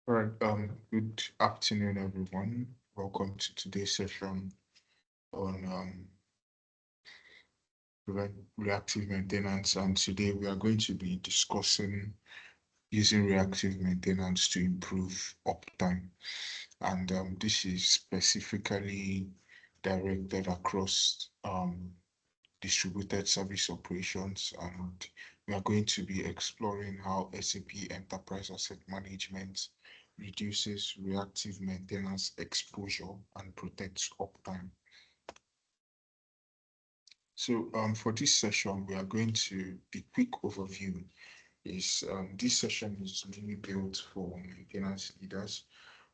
All right, good afternoon, everyone. Welcome to today's session on reactive maintenance. And today we are going to be discussing using reactive maintenance to improve uptime. And this is specifically directed across distributed service operations. And we are going to be exploring how SAP Enterprise Asset Management reduces reactive maintenance exposure and protects uptime. So for this session, we are going to, the quick overview is this session is mainly built for maintenance leaders,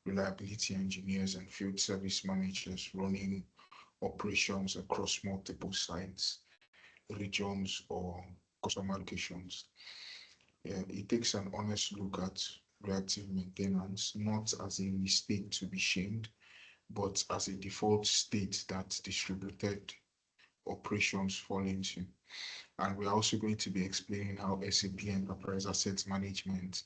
reliability engineers, and field service managers running operations across multiple sites, regions, or customer locations. It takes an honest look at reactive maintenance, not as a mistake to be shamed, but as a default state that distributed operations fall into. And we're also going to be explaining how SAP Enterprise Asset Management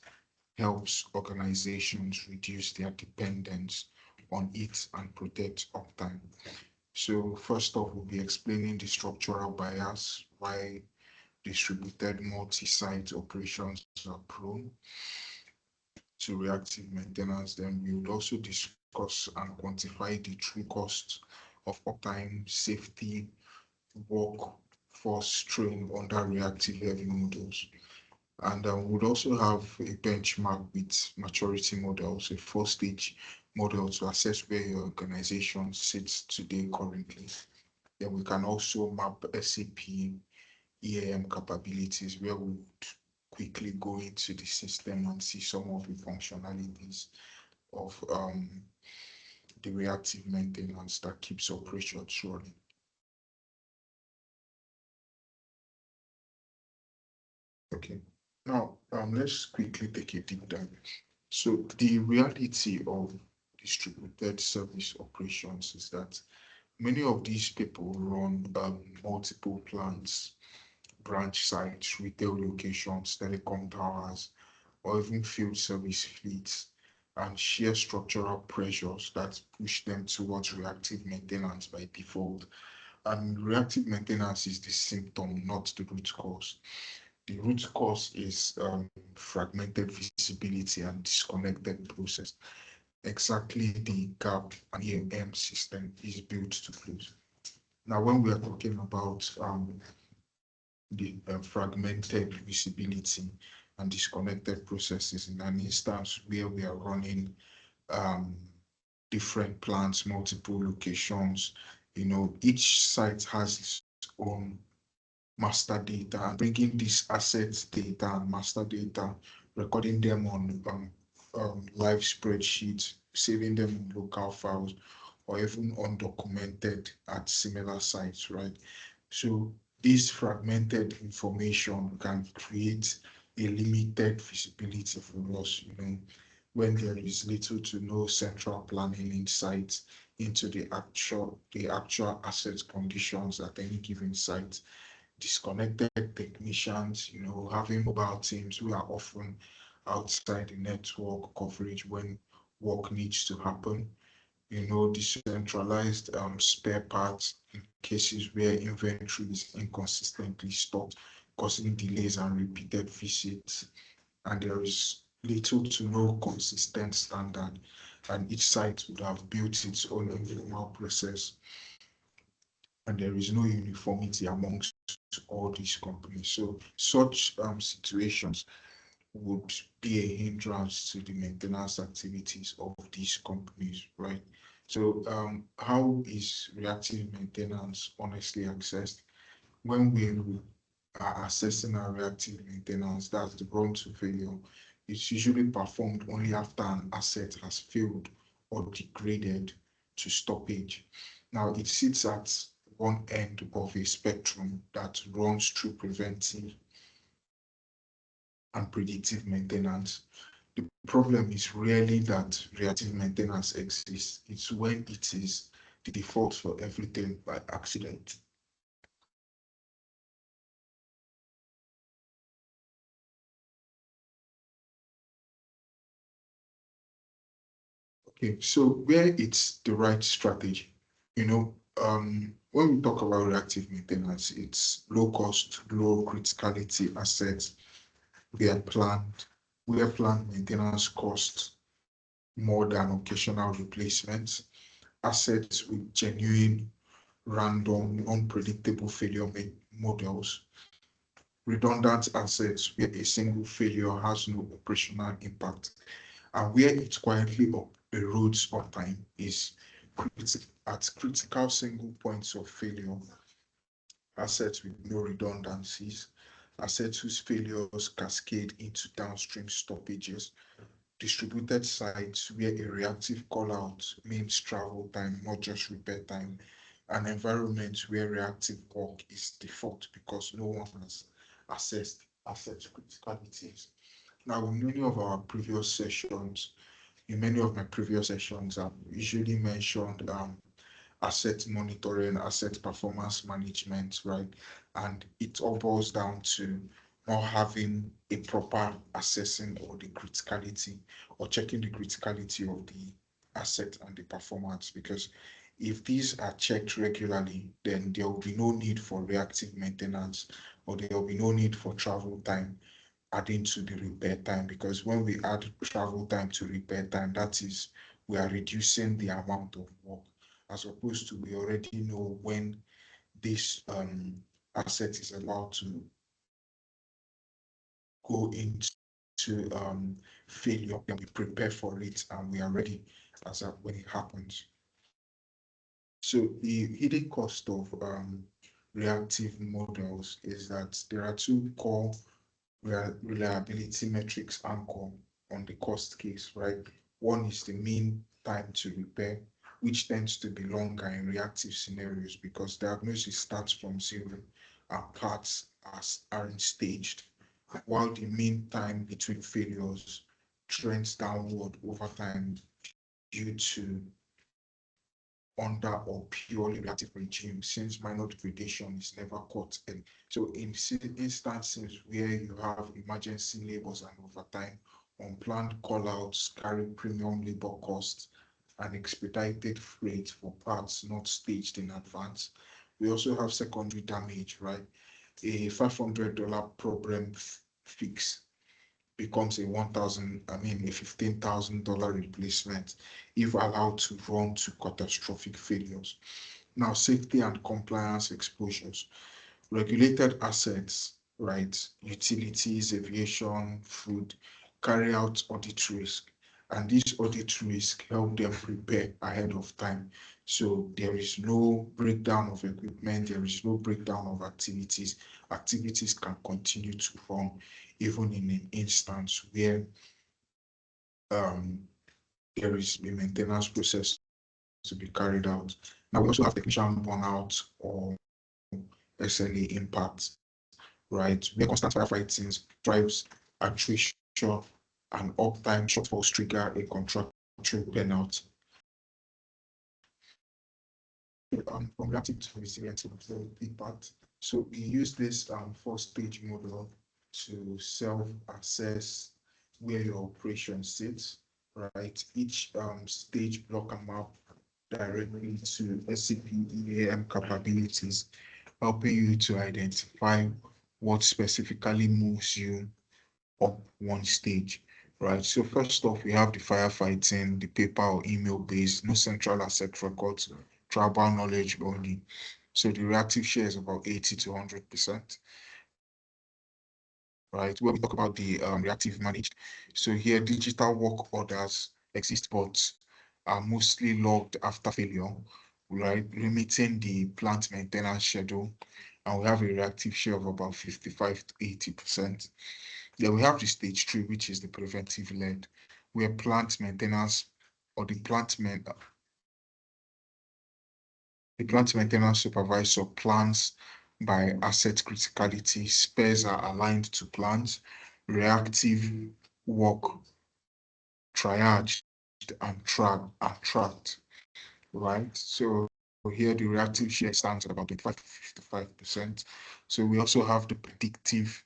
helps organizations reduce their dependence on it and protect uptime. So first off, we'll be explaining the structural bias, why distributed multi-site operations are prone to reactive maintenance. Then we would also discuss and quantify the true cost of uptime, safety, workforce strain under reactive heavy models. And we would also have a benchmark with maturity models, a four-stage model to assess where your organization sits today currently. Then we can also map SAP EAM capabilities where we would quickly go into the system and see some of the functionalities of the reactive maintenance that keeps operations running. Okay, now let's quickly take a deep dive. So the reality of distributed service operations is that many of these people run multiple plants, branch sites, retail locations, telecom towers, or even field service fleets, and share structural pressures that push them towards reactive maintenance by default. And reactive maintenance is the symptom, not the root cause. The root cause is fragmented visibility and disconnected process. Exactly the gap an EAM system is built to close. Now, when we are talking about the fragmented visibility and disconnected processes in an instance where we are running um, different plants, multiple locations, each site has its own master data, and bringing these assets data and master data, recording them on live spreadsheets, saving them in local files, or even undocumented at similar sites, right? So this fragmented information can create a limited visibility for us, when there is little to no central planning insight into the actual asset conditions at any given site. Disconnected technicians, having mobile teams who are often outside the network coverage when work needs to happen, decentralized spare parts in cases where inventory is inconsistently stocked, causing delays and repeated visits, and there is little to no consistent standard, and each site would have built its own informal process, and there is no uniformity amongst all these companies. So such situations would be a hindrance to the maintenance activities of these companies, right? So how is reactive maintenance honestly accessed? When we are assessing our reactive maintenance, that's the prone to failure. It's usually performed only after an asset has failed or degraded to stoppage. Now, it sits at one end of a spectrum that runs through preventive and predictive maintenance. The problem is rarely that reactive maintenance exists. It's when it is the default for everything by accident. Okay, so where it's the right strategy, when we talk about reactive maintenance, it's low cost, low criticality assets where planned maintenance costs more than occasional replacements, assets with genuine, random, unpredictable models, redundant assets where a single failure has no operational impact, and where it quietly erodes uptime is at critical single points of failure, assets with no redundancies, assets whose failures cascade into downstream stoppages, distributed sites where a reactive call-out means travel time, not just repair time, an environment where reactive work is default because no one has assessed asset criticalities. Now, in many of my previous sessions, I've usually mentioned asset monitoring, asset performance management, right? And it all boils down to not having a proper assessing or the criticality or checking the criticality of the asset and the performance. Because if these are checked regularly, then there will be no need for reactive maintenance or there will be no need for travel time adding to the repair time, because when we add travel time to repair time, that is, we are reducing the amount of work, as opposed to we already know when this asset is allowed to go into failure, and we prepare for it and we are ready as when it happens. So the hidden cost of reactive models is that there are two core reliability metrics anchor on the cost case, right? One is the mean time to repair, which tends to be longer in reactive scenarios because diagnosis starts from zero and parts aren't staged, while the mean time between failures trends downward over time due to under or purely reactive regime, since minor degradation is never caught. And so in instances where you have emergency labors and overtime, unplanned call-outs carry premium labor costs and expedited freight for parts not staged in advance. We also have secondary damage, right? A $500 problem fix becomes a $15,000 replacement if allowed to run to catastrophic failures. Now, safety and compliance exposures. Regulated assets, right? Utilities, aviation, food, carry out audit risk. And this audit risk help them prepare ahead of time. So there is no breakdown of equipment, there is no breakdown of activities. Activities can continue to run even in an instance where um, there is a maintenance process to be carried out. Now we also have technician burnout or SLA impact, right? Where constant firefighting drives attrition and uptime shortfalls trigger a contractual burnout. From reactive to resilient impact. So we use this four-stage model to self-assess where your operation sits, right? Each stage block a map directly to SAP EAM capabilities, helping you to identify what specifically moves you up one stage, right? So first off, we have the firefighting, the paper or email based, no central asset records, tribal knowledge only. So the reactive share is about 80 to 100%, right? When we talk about the reactive managed, so here digital work orders exist, but are mostly logged after failure, right? Limiting the plant maintenance schedule. And we have a reactive share of about 55 to 80%. Then we have the stage three, which is the preventive led, where plant maintenance or the plant maintenance supervisor plans by asset criticality, spares are aligned to plans, reactive work triaged and tracked, right? So here the reactive share stands at about 25 to 55%. So we also have the predictive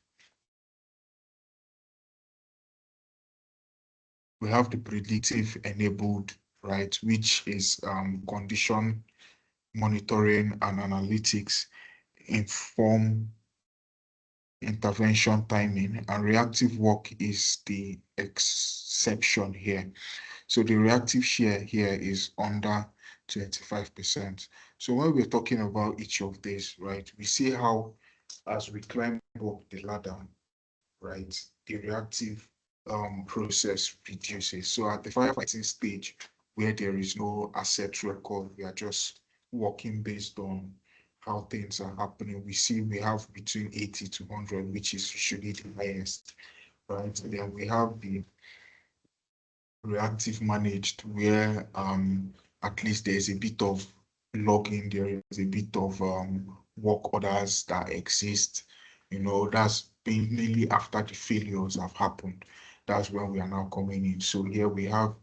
enabled right, which is condition monitoring and analytics, inform intervention timing, and reactive work is the exception here. So the reactive share here is under 25%. So when we're talking about each of these, right, we see how as we climb up the ladder, right, the reactive process reduces. So at the firefighting stage, where there is no asset record, we are just working based on how things are happening. We see we have between 80 to 100, which is usually the highest, right? Then we have the reactive managed, where at least there's a bit of logging, there is a bit of work orders that exist. That's been mainly after the failures have happened. That's when we are now coming in. So here we have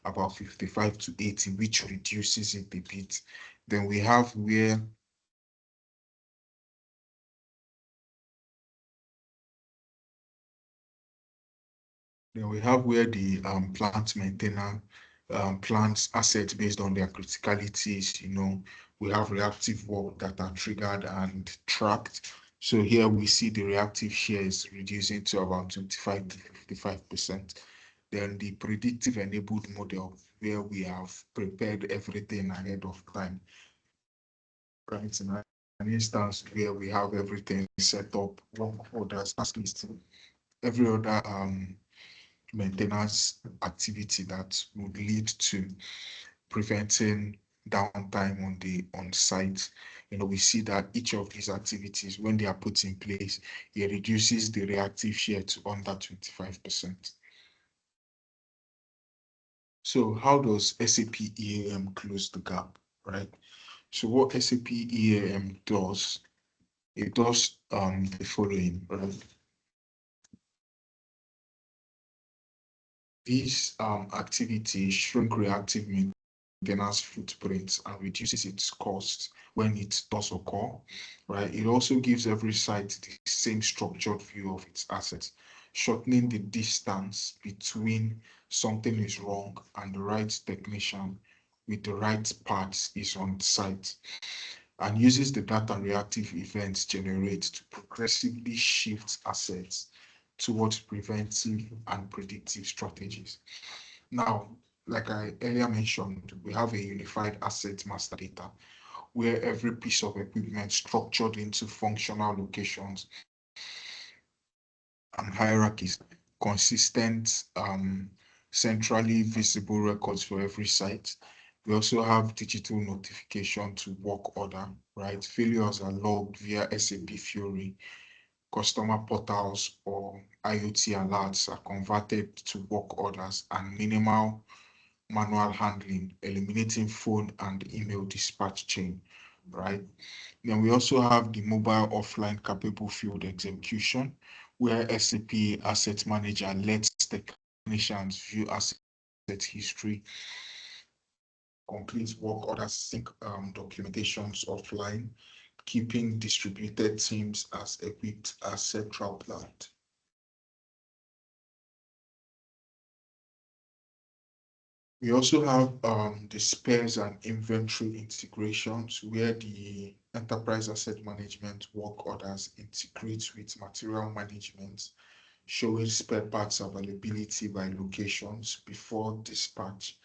about 55 to 80, which reduces it a bit. Then we have where the plant maintainer plants assets based on their criticalities. We have reactive work that are triggered and tracked. So here we see the reactive shares reducing to about 25 to 55%. Then the predictive enabled model, where we have prepared everything ahead of time. Right, in an instance where we have everything set up, work orders, task list, every other maintenance activity that would lead to preventing downtime on site. We see that each of these activities, when they are put in place, it reduces the reactive share to under 25%. So how does SAP EAM close the gap, right? So what SAP EAM does, it does the following, right? These activities shrink reactive maintenance footprints and reduces its cost when it does occur, right? It also gives every site the same structured view of its assets, shortening the distance between something is wrong and the right technician with the right parts is on site, and uses the data reactive events generate to progressively shift assets towards preventive and predictive strategies. Now, like I earlier mentioned, we have a unified asset master data where every piece of equipment structured into functional locations and hierarchies, consistent, centrally visible records for every site. We also have digital notification to work order, right? Failures are logged via SAP Fury. Customer portals or IoT alerts are converted to work orders, and minimal manual handling, eliminating phone and email dispatch chain, right? Then we also have the mobile offline capable field execution, where SAP Asset Manager lets technicians view asset history, complete work orders, sync documentations offline, keeping distributed teams as equipped as central plant. We also have the spares and inventory integrations, where the enterprise asset management work orders integrate with material management, showing spare parts availability by locations before dispatch,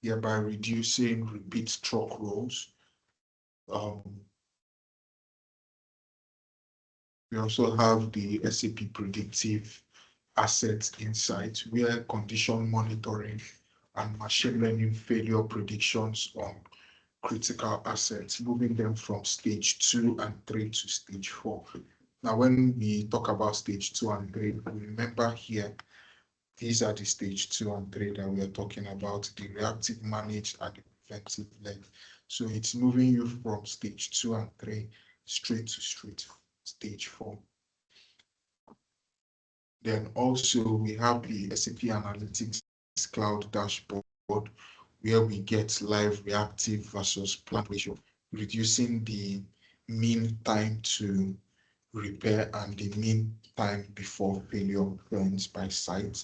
thereby reducing repeat truck rolls. Um, we also have the SAP predictive asset insight, where condition monitoring and machine learning failure predictions on critical assets, moving them from stage 2 and 3 to stage 4. Now, when we talk about stage 2 and 3, remember here, these are the stage 2 and 3 that we are talking about, the reactive, managed, and the preventive leg. So it's moving you from stage 2 and 3 straight to stage 4. Then also we have the SAP Analytics Cloud dashboard, where we get live reactive versus planned ratio, reducing the mean time to repair and the mean time before failure occurs by site.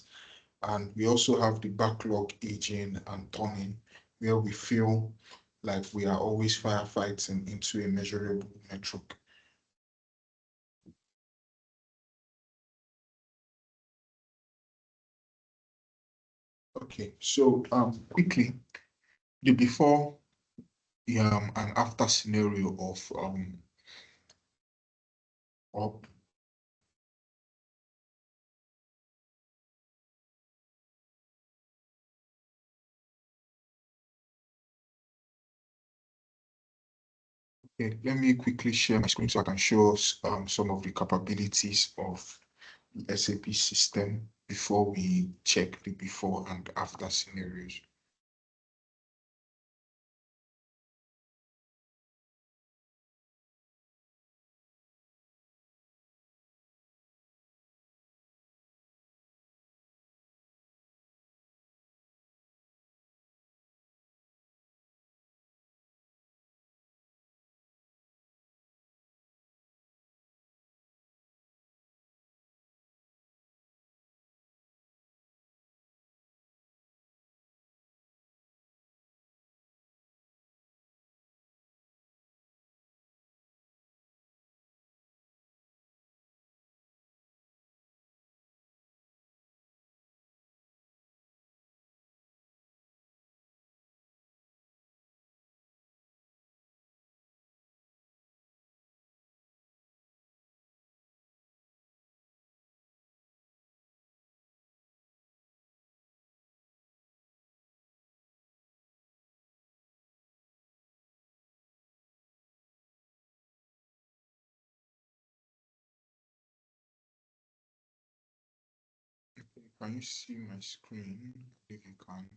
And we also have the backlog aging and turning, where we feel like we are always firefighting into a measurable metric. Okay, so quickly, the before and after scenario of up. Okay, let me quickly share my screen so I can show us some of the capabilities of the SAP system before we check the before and after scenarios. Can you see my screen? If you can.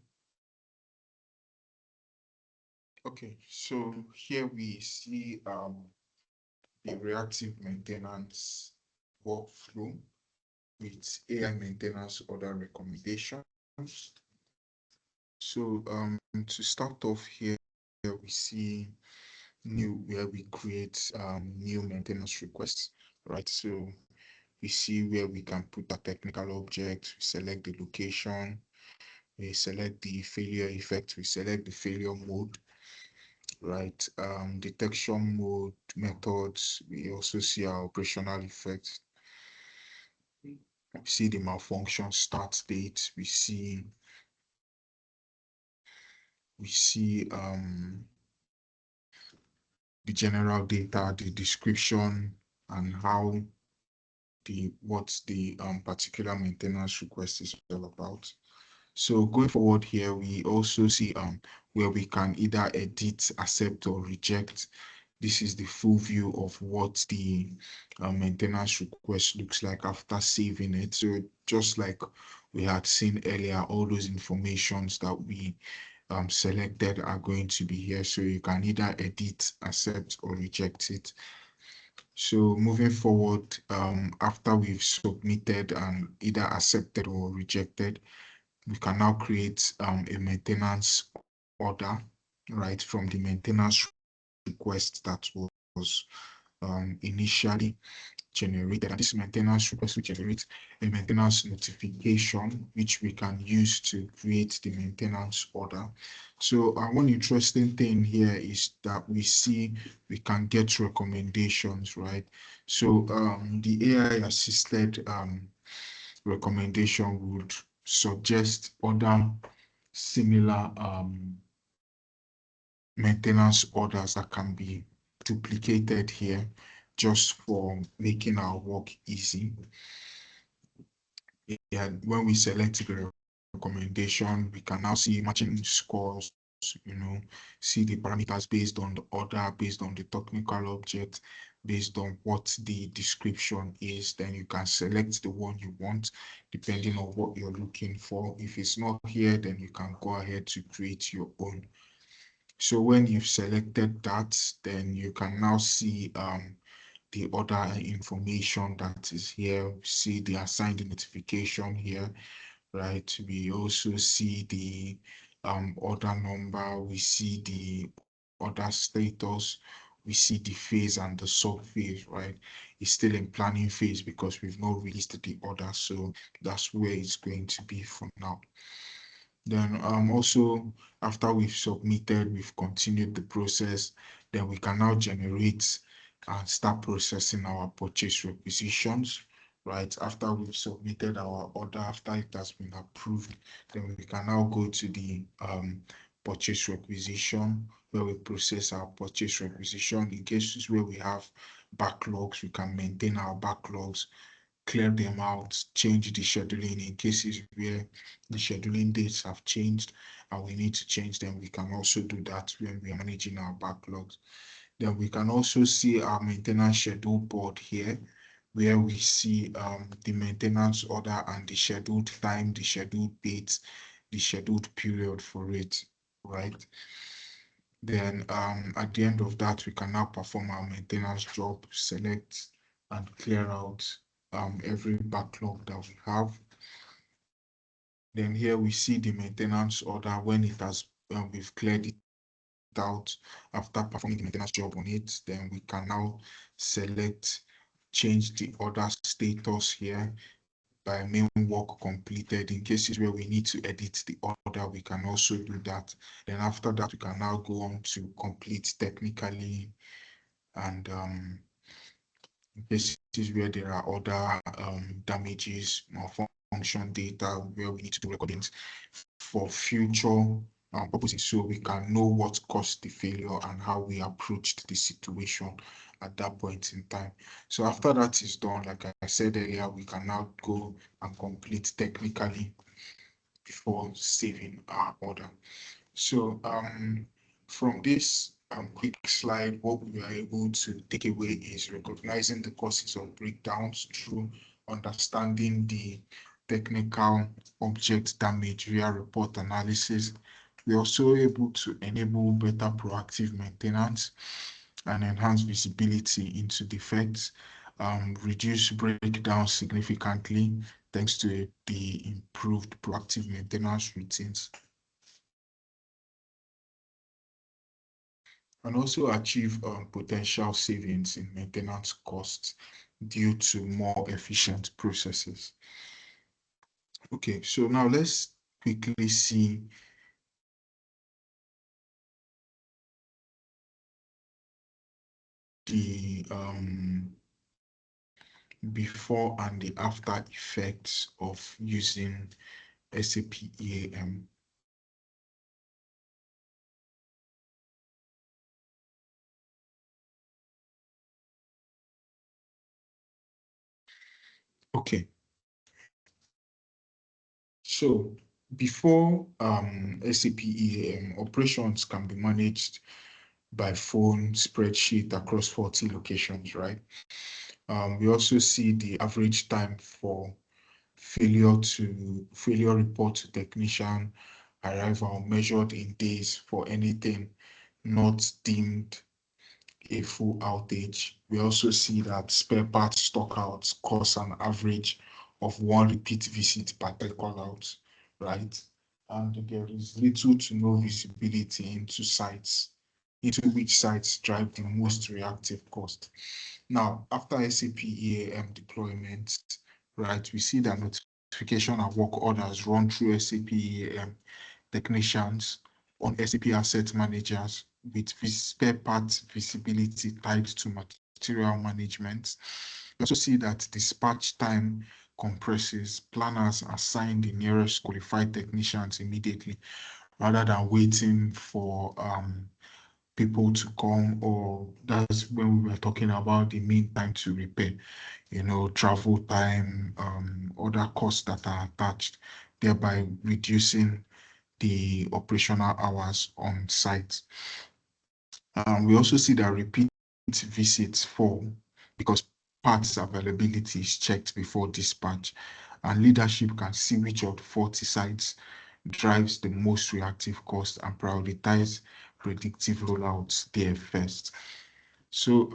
Okay, so here we see the reactive maintenance workflow with AI maintenance order recommendations. So to start off here, we see new where we create new maintenance requests, right? So we see where we can put a technical object, we select the location, we select the failure effect, we select the failure mode, right? Detection mode, methods, we also see our operational effects. We see the malfunction start date, we see the general data, the description, and how what the particular maintenance request is all about. So going forward here, we also see where we can either edit, accept, or reject. This is the full view of what the maintenance request looks like after saving it. So just like we had seen earlier, all those informations that we selected are going to be here. So you can either edit, accept, or reject it. So moving forward, after we've submitted and either accepted or rejected, we can now create a maintenance order, right, from the maintenance request that was initially generated. And this maintenance request will generate a maintenance notification, which we can use to create the maintenance order. So one interesting thing here is that we see we can get recommendations, right? So the AI assisted recommendation would suggest other similar maintenance orders that can be duplicated here just for making our work easy. Yeah, when we select the recommendation, we can now see matching scores, see the parameters based on the order, based on the technical object, based on what the description is. Then you can select the one you want, depending on what you're looking for. If it's not here, then you can go ahead to create your own. So when you've selected that, then you can now see the other information that is here. See the assigned notification here, right? We also see the order number. We see the order status. we see the phase and the sub phase, right? It's still in planning phase because we've not released the order. So that's where it's going to be for now. Then also after we've submitted, we've continued the process, then we can now generate and start processing our purchase requisitions, right? After we've submitted our order, after it has been approved, then we can now go to the purchase requisition where we process our purchase requisition. In cases where we have backlogs, we can maintain our backlogs, clear them out, change the scheduling in cases where the scheduling dates have changed and we need to change them. We can also do that when we are managing our backlogs. Then we can also see our maintenance schedule board here, where we see the maintenance order and the scheduled time, the scheduled date, the scheduled period for it, right? Then at the end of that, we can now perform our maintenance job, select and clear out every backlog that we have. Then here we see the maintenance order when it has we've cleared it out after performing the maintenance job on it. Then we can now select, change the order status here by main work completed. In cases where we need to edit the order, we can also do that. Then after that, we can now go on to complete technically and cases where there are other damages, malfunction data, where we need to do recordings for future purposes, so we can know what caused the failure and how we approached the situation at that point in time. So after that is done, like I said earlier, we can now go and complete technically before saving our order. So from this quick slide, what we are able to take away is recognizing the causes of breakdowns through understanding the technical object damage via report analysis. We're also able to enable better proactive maintenance and enhance visibility into defects, reduce breakdowns significantly thanks to the improved proactive maintenance routines, and also achieve potential savings in maintenance costs due to more efficient processes. Okay, so now let's quickly see the before and the after effects of using SAP EAM. Okay, so before SAP EAM, operations can be managed by phone spreadsheet across 40 locations, right? We also see the average time for failure report to technician arrival measured in days for anything not deemed a full outage. We also see that spare parts stockouts cause an average of one repeat visit per tech call-out, right? And there is little to no visibility into which sites drive the most reactive cost. Now, after SAP EAM deployment, right, we see that notification and work orders run through SAP EAM technicians on SAP asset managers with spare parts visibility tied to material management. We also see that dispatch time compresses. Planners assign the nearest qualified technicians immediately rather than waiting for people to come, or that's when we were talking about the mean time to repair, travel time, other costs that are attached, thereby reducing the operational hours on site. We also see that repeat visits fall because parts availability is checked before dispatch, and leadership can see which of the 40 sites drives the most reactive cost and prioritize predictive rollouts there first. So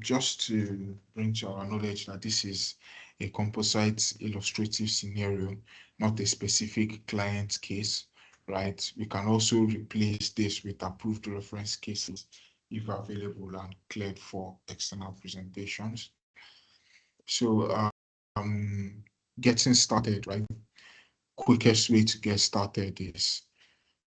just to bring to our knowledge that this is a composite illustrative scenario, not a specific client case, right? We can also replace this with approved reference cases if available, and cleared for external presentations. So getting started, right? Quickest way to get started is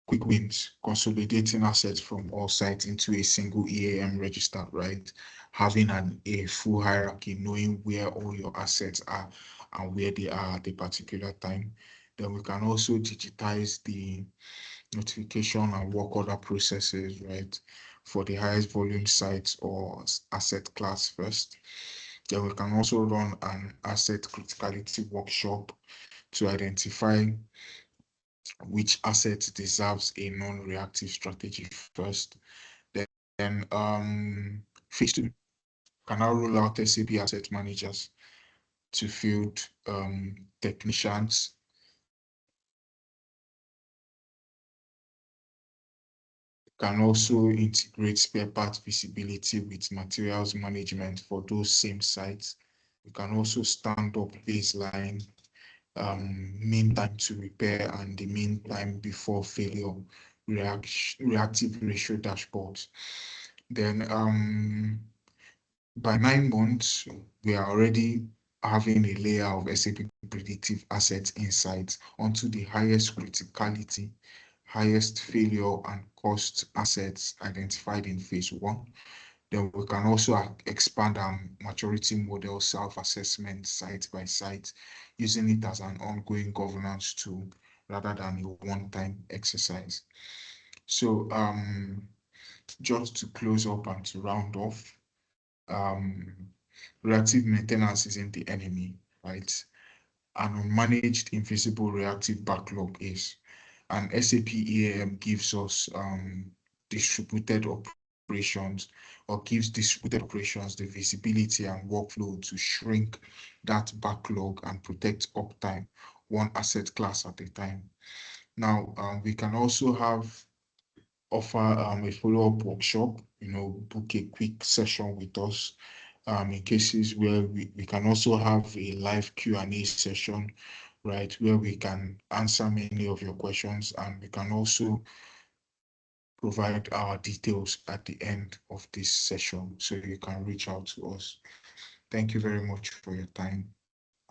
quick wins, consolidating assets from all sites into a single EAM register, right? Having a full hierarchy, knowing where all your assets are and where they are at a particular time. Then we can also digitize the notification and work order processes, right? For the highest volume sites or asset class first. Then we can also run an asset criticality workshop to identify which asset deserves a non-reactive strategy first. Then phase two can now roll out SAP asset managers to field technicians. Can also integrate spare part visibility with materials management for those same sites. We can also stand up baseline, mean time to repair and the mean time before failure, reactive ratio dashboards. Then by 9 months, we are already having a layer of SAP predictive asset insights onto the highest criticality, highest failure and cost assets identified in phase one. Then we can also expand our maturity model self-assessment site by site, using it as an ongoing governance tool rather than a one-time exercise. So just to close up and to round off, um, reactive maintenance isn't the enemy, right? An unmanaged invisible reactive backlog is. And SAP EAM gives us distributed operations, or gives distributed operations the visibility and workflow to shrink that backlog and protect uptime, one asset class at a time. Now, we can also offer a follow-up workshop, book a quick session with us in cases where we can also have a live Q&A session, right, where we can answer many of your questions, and we can also provide our details at the end of this session so you can reach out to us. Thank you very much for your time,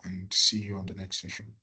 and see you on the next session.